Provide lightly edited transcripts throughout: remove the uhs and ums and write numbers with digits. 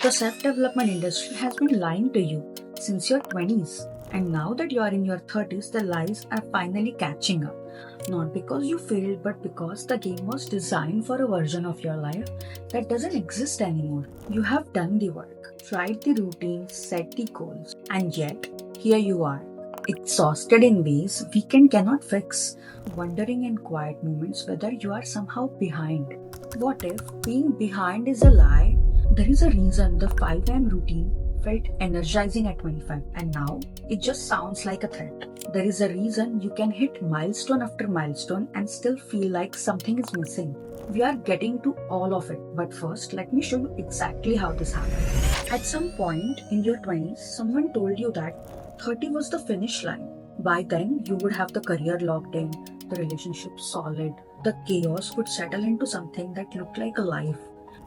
The self-development industry has been lying to you since your 20s, and now that you are in your 30s, the lies are finally catching up. Not because you failed, but because the game was designed for a version of your life that doesn't exist anymore. You have done the work, tried the routine, set the goals, and yet here you are, exhausted in ways weekend cannot fix, wondering in quiet moments whether you are somehow behind. What if being behind is a lie? There is a reason the 5 a.m. routine felt energizing at 25 and now it just sounds like a threat. There is a reason you can hit milestone after milestone and still feel like something is missing. We are getting to all of it, but first, let me show you exactly how this happened. At some point in your 20s, someone told you that 30 was the finish line. By then, you would have the career locked in, the relationship solid, the chaos would settle into something that looked like a life.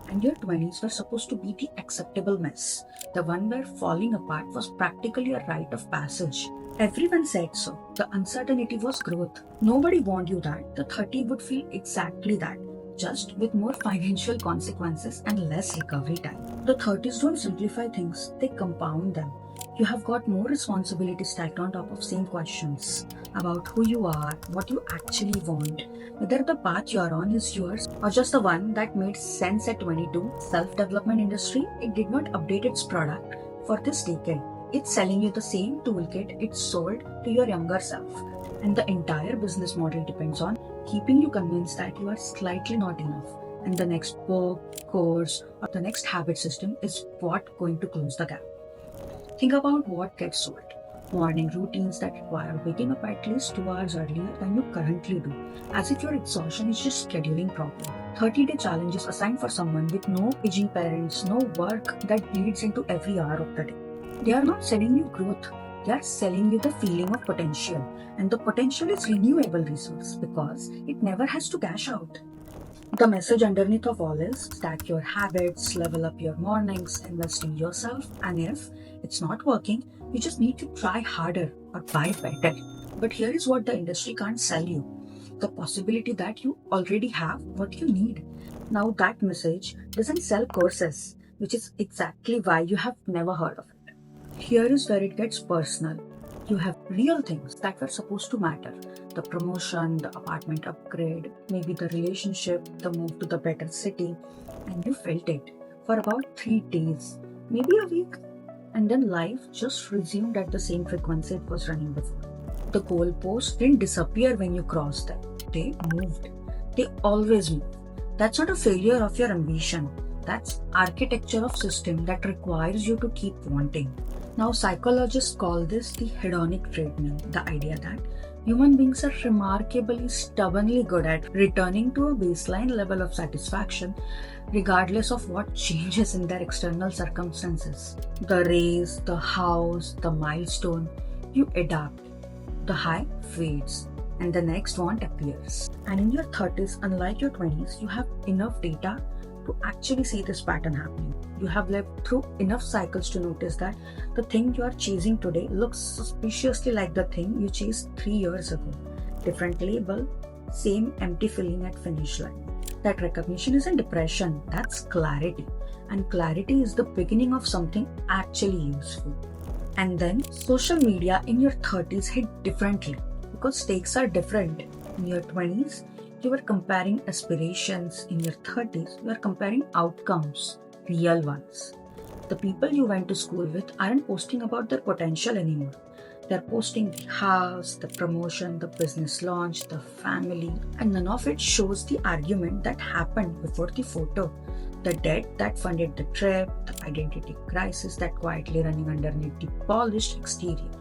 And your 20s were supposed to be the acceptable mess, the one where falling apart was practically a rite of passage. Everyone said so. The uncertainty was growth. Nobody warned you that the 30 would feel exactly that, just with more financial consequences and less recovery time. The 30s don't simplify things, they compound them. You have got more responsibility stacked on top of same questions about who you are, what you actually want, whether the path you are on is yours or just the one that made sense at 22. Self-development industry, it did not update its product for this decade. It's selling you the same toolkit it sold to your younger self. And the entire business model depends on keeping you convinced that you are slightly not enough. And the next book, course, or the next habit system is what going to close the gap. Think about what gets sold. Morning routines that require waking up at least 2 hours earlier than you currently do, as if your exhaustion is just scheduling problem. 30-day challenges assigned for someone with no aging parents, no work that bleeds into every hour of the day. They are not selling you growth, they are selling you the feeling of potential. And the potential is renewable resource because it never has to cash out. The message underneath of all is stack your habits, level up your mornings, invest in yourself, and if it's not working, you just need to try harder or buy better. But here is what the industry can't sell you: the possibility that you already have what you need. Now, that message doesn't sell courses, which is exactly why you have never heard of it. Here is where it gets personal. You have real things that were supposed to matter: the promotion, the apartment upgrade, maybe the relationship, the move to the better city, and you felt it for about 3 days, maybe a week, and then life just resumed at the same frequency it was running before. The goalposts didn't disappear when you crossed them, they moved. They always move. That's not a failure of your ambition. That's architecture of system that requires you to keep wanting. Now, psychologists call this the hedonic treadmill, the idea that human beings are remarkably stubbornly good at returning to a baseline level of satisfaction regardless of what changes in their external circumstances. The raise, the house, the milestone, you adapt. The high fades and the next want appears. And in your 30s, unlike your 20s, you have enough data to actually see this pattern happening. You have lived through enough cycles to notice that the thing you are chasing today looks suspiciously like the thing you chased 3 years ago. Different label, same empty feeling at finish line. That recognition isn't depression, that's clarity. And clarity is the beginning of something actually useful. And then social media in your 30s hit differently because stakes are different. In your 20s, you were comparing aspirations. In your 30s, you are comparing outcomes, real ones. The people you went to school with aren't posting about their potential anymore. They're posting the house, the promotion, the business launch, the family, and none of it shows the argument that happened before the photo. The debt that funded the trip, the identity crisis that quietly running underneath the polished exterior.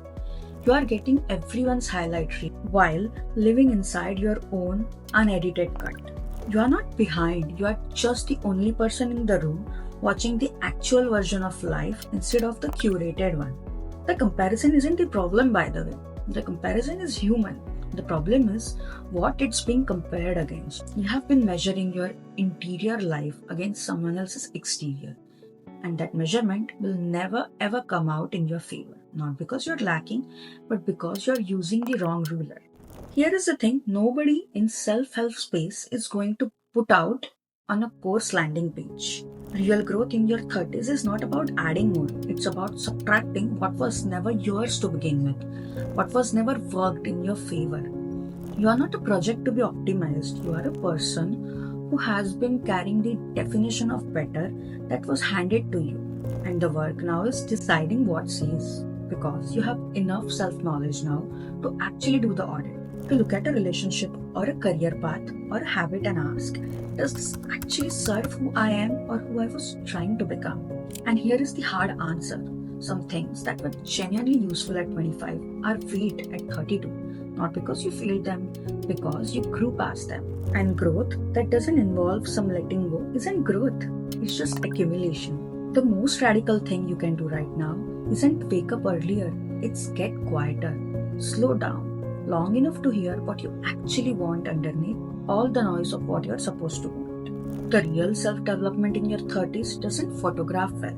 You are getting everyone's highlight reel while living inside your own unedited cut. You are not behind, you are just the only person in the room watching the actual version of life instead of the curated one. The comparison isn't the problem, by the way. The comparison is human. The problem is what it's being compared against. You have been measuring your interior life against someone else's exterior, and that measurement will never ever come out in your favor. Not because you're lacking, but because you're using the wrong ruler. Here is the thing: nobody in self help space is going to put out on a course landing page. Real growth in your 30s is not about adding more, it's about subtracting what was never yours to begin with, what was never worked in your favor. You are not a project to be optimized, you are a person who has been carrying the definition of better that was handed to you. And the work now is deciding what says, because you have enough self knowledge now to actually do the audit, to look at a relationship or a career path or a habit and ask, does this actually serve who I am or who I was trying to become? And here is the hard answer. Some things that were genuinely useful at 25 are weight at 32. Not because you failed them, because you grew past them. And growth that doesn't involve some letting go isn't growth, it's just accumulation. The most radical thing you can do right now isn't wake up earlier, it's get quieter. Slow down long enough to hear what you actually want underneath all the noise of what you're supposed to want. The real self development in your 30s doesn't photograph well.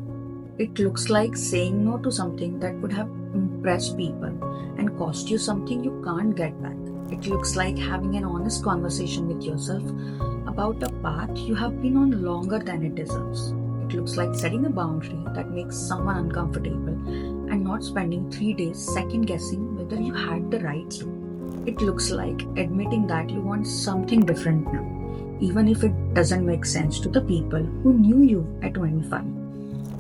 It looks like saying no to something that would have impressed people and cost you something you can't get back. It looks like having an honest conversation with yourself about a path you have been on longer than it deserves. It looks like setting a boundary that makes someone uncomfortable and not spending 3 days second guessing whether you had the right to. It looks like admitting that you want something different now, even if it doesn't make sense to the people who knew you at 25.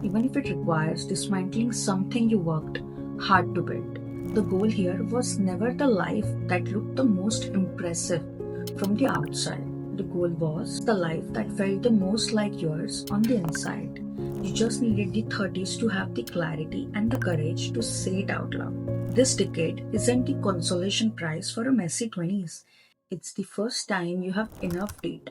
Even if it requires dismantling something you worked hard to build. The goal here was never the life that looked the most impressive from the outside. The goal was the life that felt the most like yours on the inside. You just needed the 30s to have the clarity and the courage to say it out loud. This decade isn't the consolation prize for a messy 20s. It's the first time you have enough data,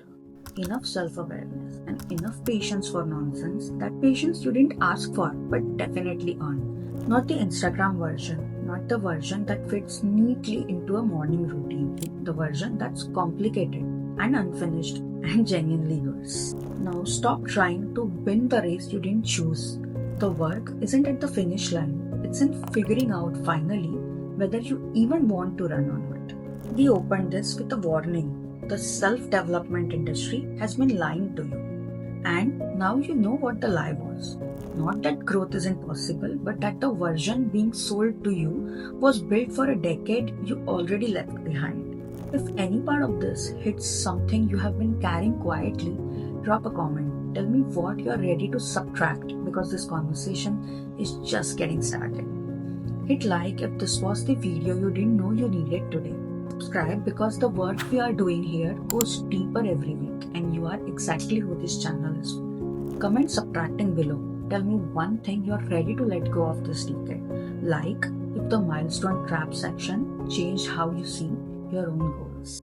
enough self awareness, and enough patience for nonsense. That patience you didn't ask for, but definitely earned. Not the Instagram version, not the version that fits neatly into a morning routine, the version that's complicated and unfinished and genuinely yours. Now stop trying to win the race you didn't choose. The work isn't at the finish line, it's in figuring out finally whether you even want to run or not. We opened this with a warning. The self development industry has been lying to you. And now you know what the lie was. Not that growth isn't possible, but that the version being sold to you was built for a decade you already left behind. If any part of this hits something you have been carrying quietly, drop a comment. Tell me what you're ready to subtract because this conversation is just getting started. Hit like if this was the video you didn't know you needed today. Subscribe because the work we are doing here goes deeper every week and you are exactly who this channel is for. Comment subtracting below. Tell me one thing you're ready to let go of this decade. Like if the milestone trap section changed how you see your own goals.